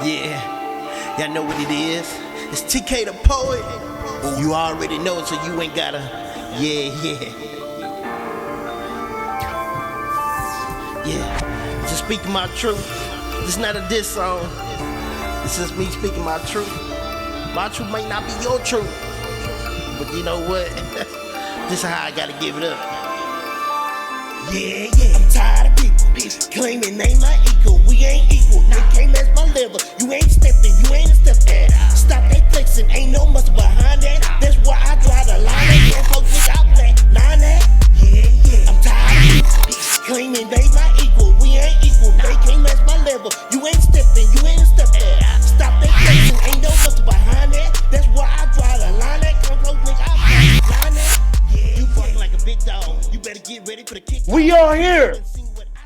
Yeah, y'all know what it is. It's TK the Poet. You already know, so you ain't gotta. Yeah. Just speaking my truth. This is not a diss song. This is me speaking my truth. My truth might not be your truth, but you know what? This is how I gotta give it up. Yeah, I'm tired of people claiming they my equal. We ain't equal. They can't match my level. You ain't stepping, you ain't a step that. Stop that flexing, ain't no muscle behind that. That's why I draw the line. They can't poke this out that. Nine that. Yeah. I'm tired of people claiming they my equal. We ain't equal. They can't match my level. You ain't stepping, you ain't a step that. Stop that flexing, ain't no muscle behind that. That's why I draw the line. That can't poke this out that. Nine that. You barking like a big dog. You better get ready for the kick. We are here.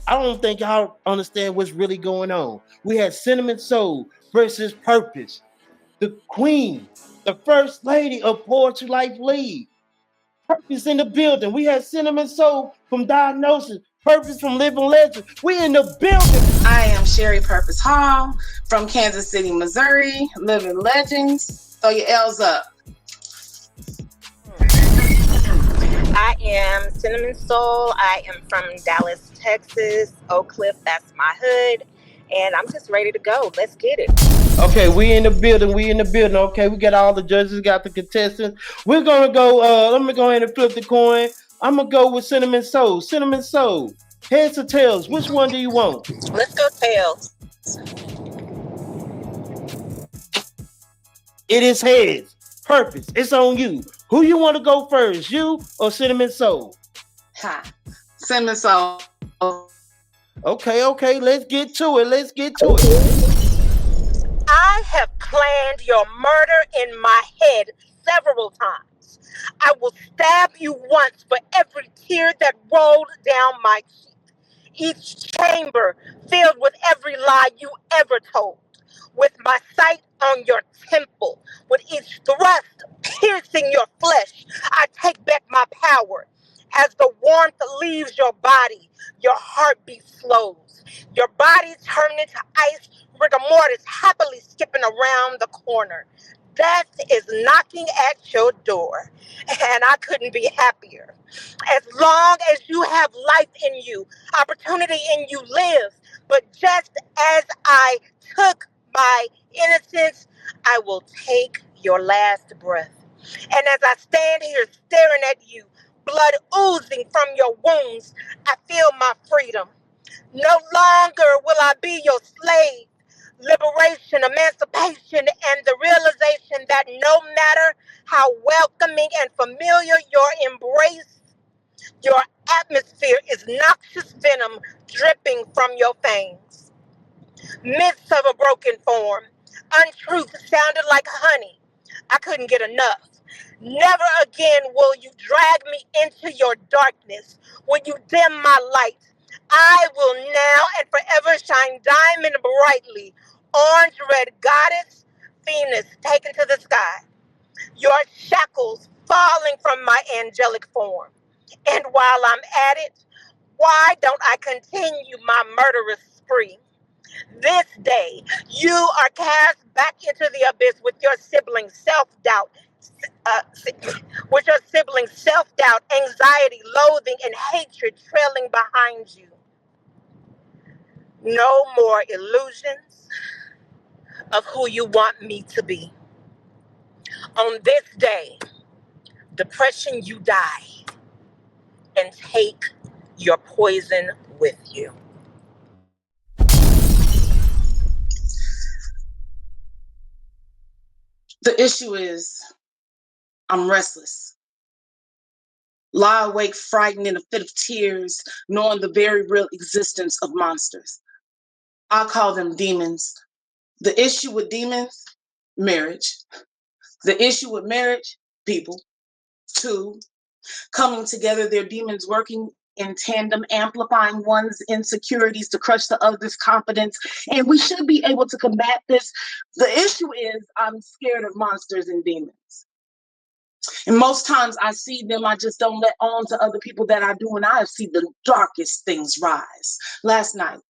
I don't think y'all understand what's really going on. We had Cynamin Soul versus Purpose, the queen, the first lady of PoetryLife League. Purpose in the building. We had Cynamin Soul from Diagnosis, Purpose from Living Legend. We in the building. I am Sherry Purpose Hall from Kansas City, Missouri, Living Legends. Throw your L's up. I am Cynamin Soul. I am from Dallas, Texas. Oak Cliff, that's my hood. And I'm just ready to go. Let's get it. Okay, we in the building. Okay, we got all the judges, got the contestants. We're going to go, let me go ahead and flip the coin. I'm going to go with Cynamin Soul. Cynamin Soul, heads or tails? Which one do you want? Let's go tails. It is heads. Purpose, it's on you. Who you want to go first, you or Cynamin Soul? Cynamin Soul. Okay, let's get to it. I have planned your murder in my head several times. I will stab you once for every tear that rolled down my cheek. Each chamber filled with every lie you ever told. With my sight on your temple, with each thrust piercing your flesh, I take back my power. As the warmth leaves your body, your heartbeat slows. Your body turns into ice, rigor mortis happily skipping around the corner. Death is knocking at your door, and I couldn't be happier. As long as you have life in you, opportunity in you lives. But just as I took my innocence, I will take your last breath. And as I stand here staring at you, blood oozing from your wounds, I feel my freedom. No longer will I be your slave. Liberation, emancipation, and the realization that no matter how welcoming and familiar your embrace, your atmosphere is noxious venom dripping from your fangs. Myths of a broken form, untruth sounded like honey. I couldn't get enough. Never again will you drag me into your darkness. Will you dim my light? I will now and forever shine diamond brightly. Orange red goddess, Venus taken to the sky. Your shackles falling from my angelic form. And while I'm at it, why don't I continue my murderous spree? This day, you are cast back into the abyss with your siblings' self-doubt, anxiety, loathing, and hatred trailing behind you. No more illusions of who you want me to be. On this day, depression, you die, and take your poison with you. The issue is, I'm restless. Lie awake, frightened in a fit of tears, knowing the very real existence of monsters. I call them demons. The issue with demons, marriage. The issue with marriage, people. Two, coming together, their demons working in tandem, amplifying one's insecurities to crush the other's confidence. And we should be able to combat this. The issue is, I'm scared of monsters and demons. And most times I see them, I just don't let on to other people that I do, and I have seen the darkest things rise. Last night,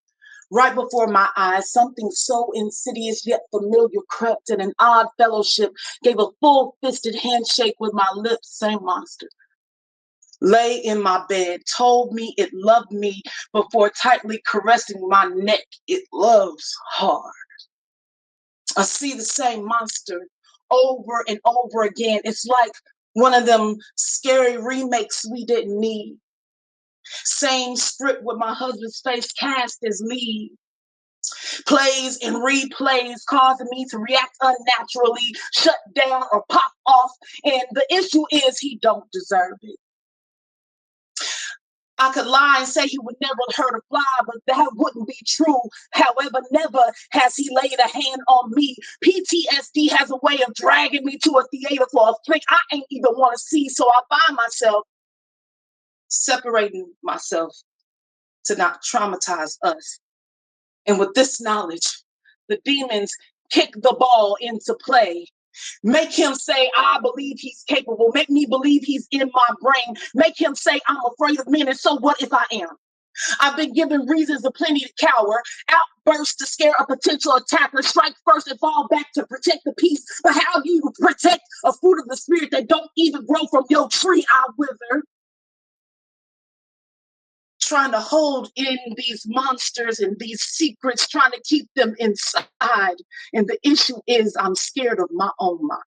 Right before my eyes, something so insidious yet familiar crept, and an odd fellowship gave a full-fisted handshake with my lips. Same monster lay in my bed, told me it loved me before tightly caressing my neck. It loves hard. I see the same monster over and over again. It's like one of them scary remakes we didn't need. Same script with my husband's face cast as lead. Plays and replays, causing me to react unnaturally, shut down or pop off. And the issue is he don't deserve it. I could lie and say he would never hurt a fly, but that wouldn't be true. However, never has he laid a hand on me. PTSD has a way of dragging me to a theater for a flick I ain't even want to see, so I find myself separating myself to not traumatize us. And with this knowledge, the demons kick the ball into play. Make him say, I believe he's capable. Make me believe he's in my brain. Make him say, I'm afraid of men. And so what if I am? I've been given reasons aplenty to cower, outbursts to scare a potential attacker, strike first and fall back to protect the peace. But how do you protect a fruit of the spirit that don't even grow from your tree? I wither. Trying to hold in these monsters and these secrets, trying to keep them inside. And the issue is I'm scared of my own mind.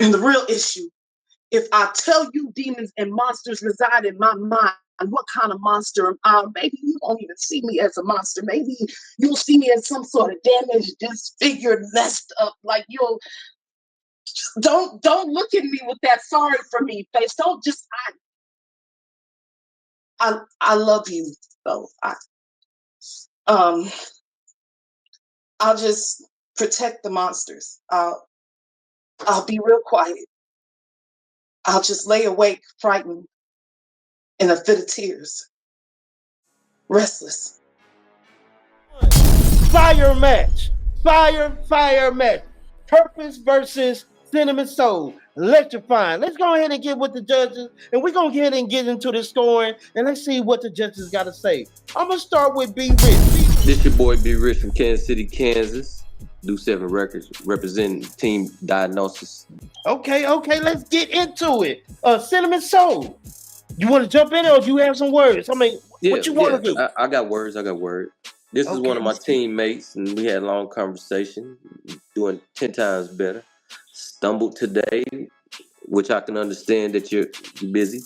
And the real issue, if I tell you demons and monsters reside in my mind, what kind of monster am I? Maybe you won't even see me as a monster. Maybe you'll see me as some sort of damaged, disfigured, messed up. Like don't look at me with that sorry for me face. Don't just I love you though. I'll just protect the monsters. I'll be real quiet. I'll just lay awake, frightened, in a fit of tears, restless. Fire match. Fire match. Purpose versus Cynamin Soul. Electrifying. Let's go ahead and get with the judges, and we're going to get ahead and get into the scoring, and let's see what the judges got to say. I'm going to start with B. Rich. This your boy B. Rich from Kansas City, Kansas. Do 7 Records, representing Team Diagnosis. Okay, let's get into it. Cynamin Soul. You want to jump in, or do you have some words? I mean, what you want to do? I got words. This is one of my teammates, and we had a long conversation, doing 10 times better. Stumbled today, which I can understand that you're busy,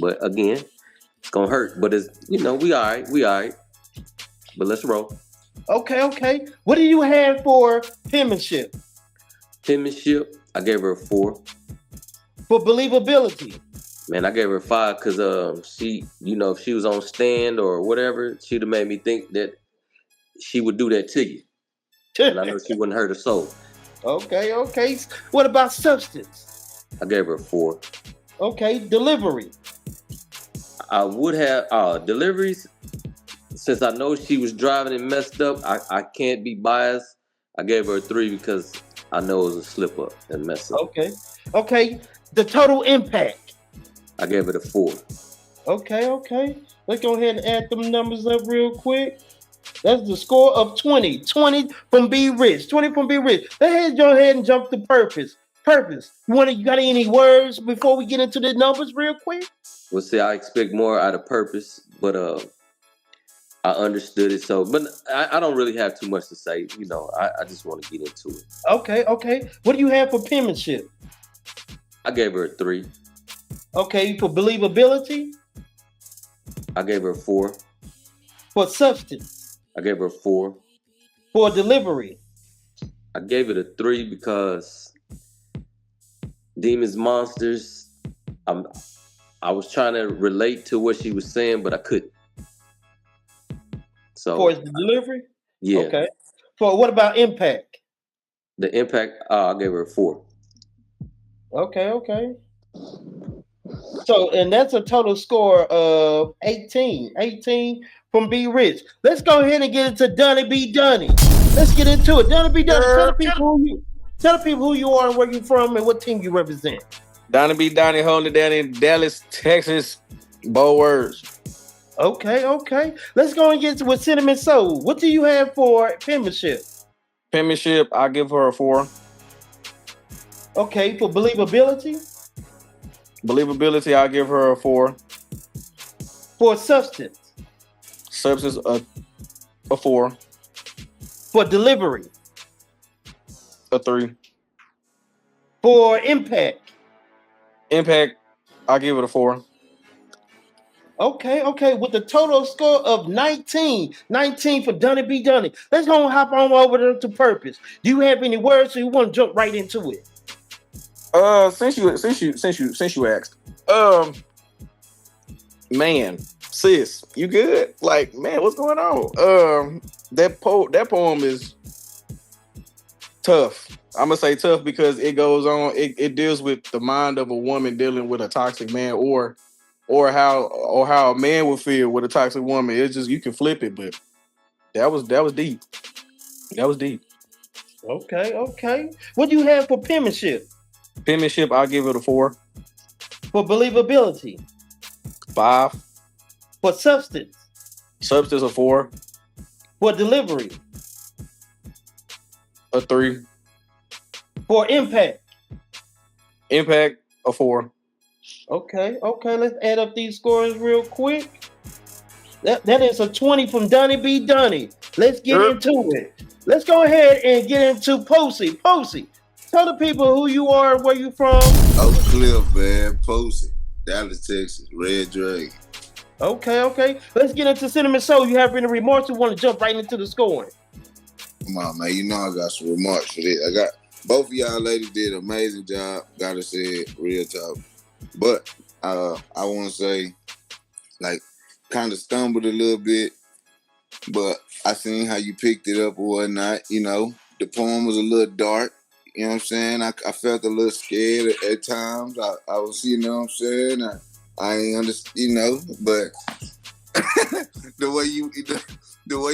but again, it's gonna hurt. But it's we all right. But let's roll. Okay. What do you have for penmanship? Penmanship, I gave her a 4. For believability? Man, I gave her a 5 because she, if she was on stand or whatever, she'd have made me think that she would do that to you. And I know she wouldn't hurt a soul. Okay. What about substance? I gave her a 4. Okay, delivery. I would have deliveries. Since I know she was driving and messed up, I can't be biased. I gave her a 3 because I know it was a slip up and mess up. Okay. The total impact. I gave it a 4. Okay. Let's go ahead and add them numbers up real quick. That's the score of 20. 20 from B. Rich. 20 from B. Rich. Let's go ahead and jump to Purpose. You got any words before we get into the numbers real quick? Well, see, I expect more out of Purpose, but I understood it. But I don't really have too much to say. I just want to get into it. Okay. What do you have for penmanship? I gave her a 3. Okay, for believability? I gave her a 4. For substance? I gave her a 4. For delivery? I gave it a 3 because Demons, Monsters, I was trying to relate to what she was saying, but I couldn't. So for the delivery? Yeah. Okay. For what about impact? The impact, I gave her a 4. Okay. So, and that's a total score of 18. 18 from B. Rich. Let's go ahead and get into Donnie B. Donnie. Let's get into it. Donnie B. Donnie, tell the people who you are and where you're from and what team you represent. Donnie B. Donnie, holding it down in Dallas, Texas. Bold words. Okay. Let's go and get with Cinnamon Soul. What do you have for penmanship? Penmanship, I give her a 4. Okay, for believability? Believability, I give her a 4. For substance? Substance, a 4. For delivery? A 3. For impact? Impact, I give it a 4. Okay. With the total score of 19 for Dunny B. Dunny. Let's go and hop on over to purpose. Do you have any words, or you want to jump right into it? Since you asked, man, sis, you good? Like, man, what's going on? That poem is tough. I'm gonna say tough because it goes on. It deals with the mind of a woman dealing with a toxic man, or how a man would feel with a toxic woman. It's just, you can flip it, but that was deep. That was deep. Okay. What do you have for penmanship? Penmanship, I'll give it a 4. For believability? 5. For substance? Substance, a 4. For delivery? A 3. For impact? Impact, a 4. Okay. Let's add up these scores real quick. That is a 20 from Dunny B. Dunny. Let's get into it. Let's go ahead and get into Posey. Posey, tell the people who you are and where you from. Oak Cliff, man. Posey, Dallas, Texas. Red Dragon. Okay. Let's get into Cinnamon Soul. You have any remarks? You want to jump right into the scoring? Come on, man. You know I got some remarks for this. I got both of y'all ladies did an amazing job. Gotta say it, real talk. But I want to say, like, kind of stumbled a little bit, but I seen how you picked it up or whatnot. You know, the poem was a little dark. You know what I'm saying? I felt a little scared at times. I was, you know what I'm saying? I ain't understand, you know, but the way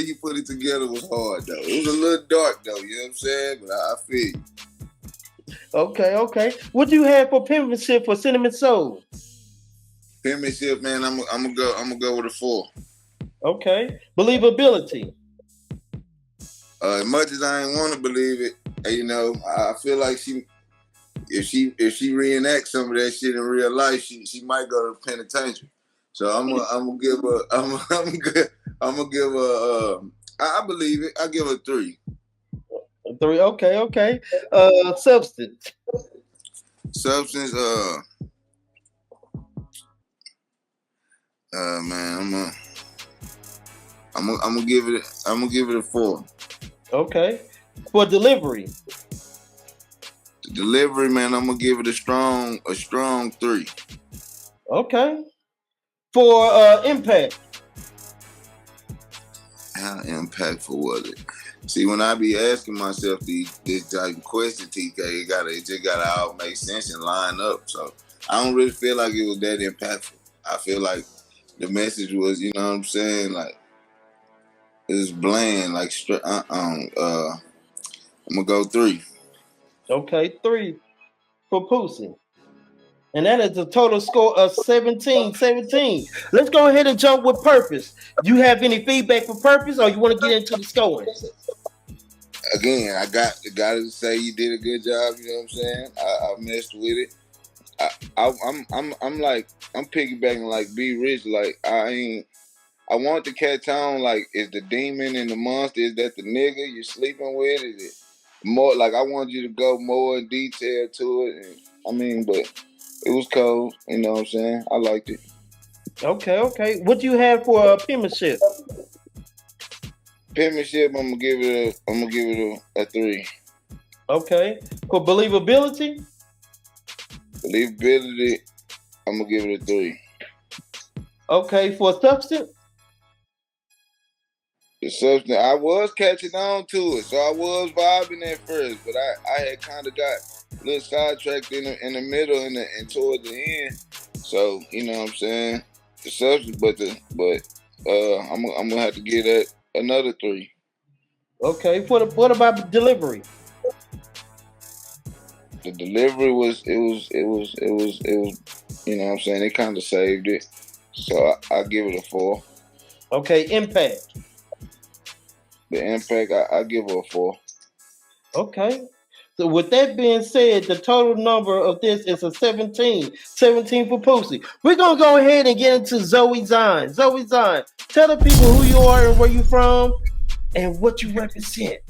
you put it together was hard, though. It was a little dark, though. You know what I'm saying? But I feel you. Okay. What do you have for penmanship for Cinnamon Soul? Penmanship, man, I'm gonna go with a 4. Okay. Believability? As much as I ain't want to believe it, you know, I feel like if she reenacts some of that shit in real life, she might go to penitentiary. So I'm gonna give her I believe it. I give her 3. 3. Okay. Substance? Substance, man, I'm gonna give it a 4. Okay. For delivery? The delivery, man, I'm gonna give it a strong 3. Okay. For impact? How impactful was it? See, when I be asking myself this type of question, TK, it just gotta all make sense and line up. So I don't really feel like it was that impactful. I feel like the message was, you know what I'm saying, like, it was bland, like I'm gonna go 3. Okay, 3 for Pussy. And that is a total score of 17. Let's go ahead and jump with Purpose. Do you have any feedback for Purpose, or you want to get into the scoring? Again, I gotta say you did a good job. You know what I'm saying? I messed with it. I'm piggybacking like B Rich. Like I want to catch on. Like, is the demon and the monster? Is that the nigga you're sleeping with? Is it more like I want you to go more in detail to it? But it was cold. You know what I'm saying? I liked it. Okay. What do you have for penmanship? Penmanship, I'm gonna give it a 3. Okay. For believability? Believability, I'm gonna give it a 3. Okay. For substance? The substance, I was catching on to it, so I was vibing at first, but I had kind of got a little sidetracked in the middle and towards the end. So you know what I'm saying, the substance, I'm gonna have to give that another 3. Okay. What about delivery? The delivery was you know what I'm saying, it kind of saved it, so I give it a 4. Okay, impact. The impact, I give her a 4. Okay. So with that being said, the total number of this is a 17. 17 for Pussy. We're gonna go ahead and get into Zoe Zine. Zoe Zine, tell the people who you are and where you from and what you represent.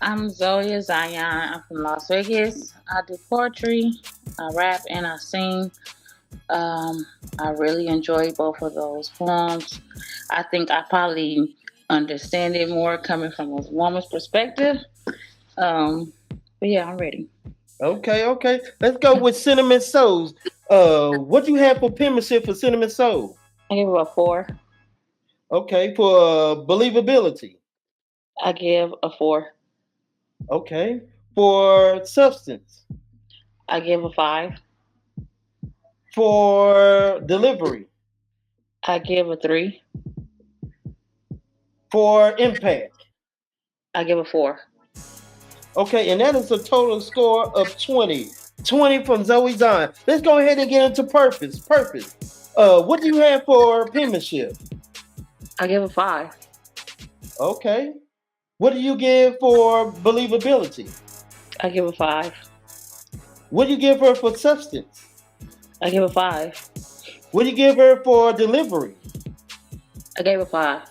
I'm Zoya Zion. I'm from Las Vegas. I do poetry, I rap, and I sing. Um, I really enjoy both of those poems. I think I probably understand it more coming from a woman's perspective. Um, but yeah, I'm ready. Okay, okay. Let's go with Cinnamon Souls. What you have for penmanship for Cinnamon Soul? I give it a 4. Okay, for believability. I give a 4. Okay, for substance. I give a 5. For delivery. I give a 3. For impact. I give a 4. Okay, and that is a total score of 20. 20 from Zoe Zine. Let's go ahead and get into purpose. Purpose. What do you have for penmanship? I give a 5. Okay. What do you give for believability? I give a 5. What do you give her for substance? I give a 5. What do you give her for delivery? I gave a 5.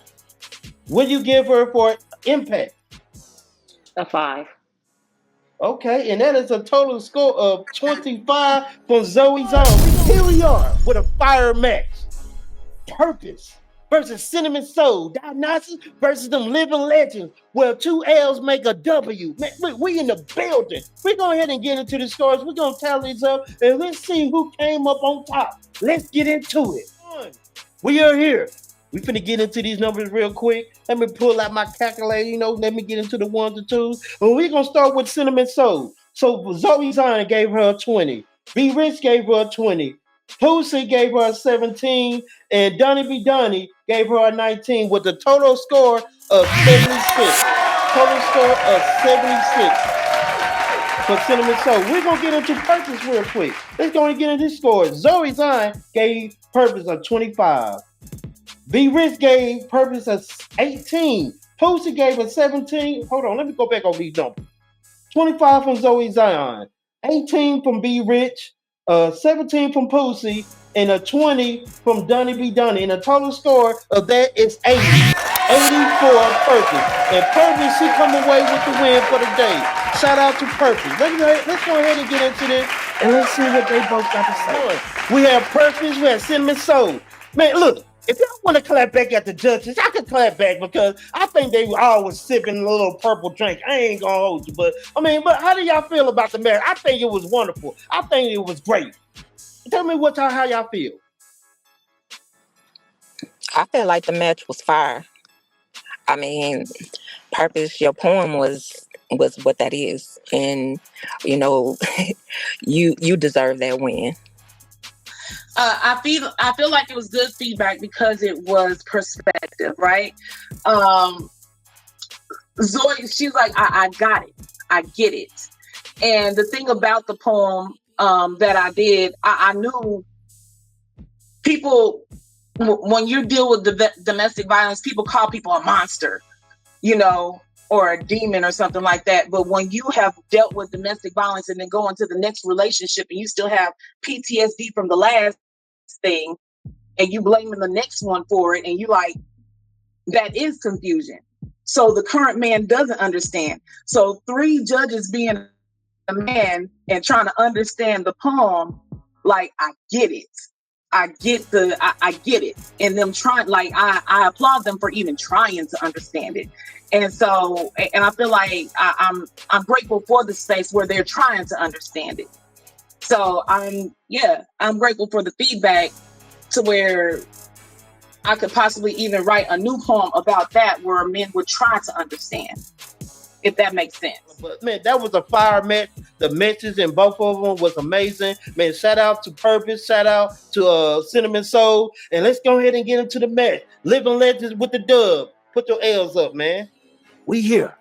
What do you give her for impact? A 5. Okay, and that is a total score of 25 from Zoe Zone. Here we are with a fire match. Purpose versus Cinnamon Soul. Diagnosis versus them living legends. Well, two L's make a W. Man, we in the building. We're going ahead and get into the scores. We're going to tally these up and let's see who came up on top. Let's get into it. We are here. We finna get into these numbers real quick. Let me pull out my calculator, let me get into the ones and twos. Well, we're gonna start with Cinnamon Soul. So Zoe Zion gave her a 20. B Rich gave her a 20. Pussy gave her a 17. And Donnie B. Donnie gave her a 19 with a total score of 76. Total score of 76 for Cinnamon Soul. We're gonna get into Purpose real quick. Let's go and get into this score. Zoe Zion gave Purpose a 25. B Rich gave Purpose a 18. Pussy gave a 17. Hold on, let me go back over these numbers. 25 from Zoe Zion, 18 from B Rich, 17 from Pussy, and a 20 from Donnie B. Donnie. And the total score of that is 80. 80 for Purpose. And Purpose, she come away with the win for the day. Shout out to Purpose. Let's go ahead and get into this and let's see what they both got to say. We have Purpose, we have Cinnamon Soul. Man, look, if y'all want to clap back at the judges, I can clap back because I think they all was sipping a little purple drink. I ain't gonna hold you, but how do y'all feel about the match? I think it was wonderful. I think it was great. Tell me how y'all feel. I feel like the match was fire. I mean, Purpose, your poem was what that is, and you know, you deserve that win. I feel like it was good feedback because it was perspective, right? Zoe, she's like, I got it, I get it. And the thing about the poem that I did, I knew people, when you deal with domestic violence, people call people a monster, or a demon or something like that. But when you have dealt with domestic violence and then go into the next relationship and you still have PTSD from the last thing and you blaming the next one for it, and you like, that is confusion. So the current man doesn't understand. So 3 judges being a man and trying to understand the poem, like, I get it. I get it. And them trying, like, I applaud them for even trying to understand it. And so, and I feel like I'm grateful for the space where they're trying to understand it. So I'm grateful for the feedback to where I could possibly even write a new poem about that where men would try to understand, if that makes sense. But man, that was a fire match. The matches in both of them was amazing. Man, shout out to Purpose, shout out to Cinnamon Soul. And let's go ahead and get into the match. Living Legends with the dub. Put your L's up, man. We here.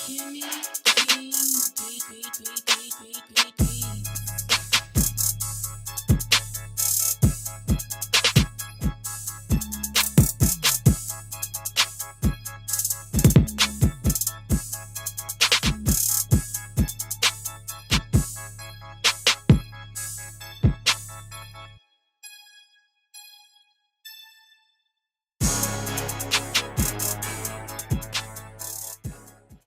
Give me beat, beat, beat, beat, beat, beat.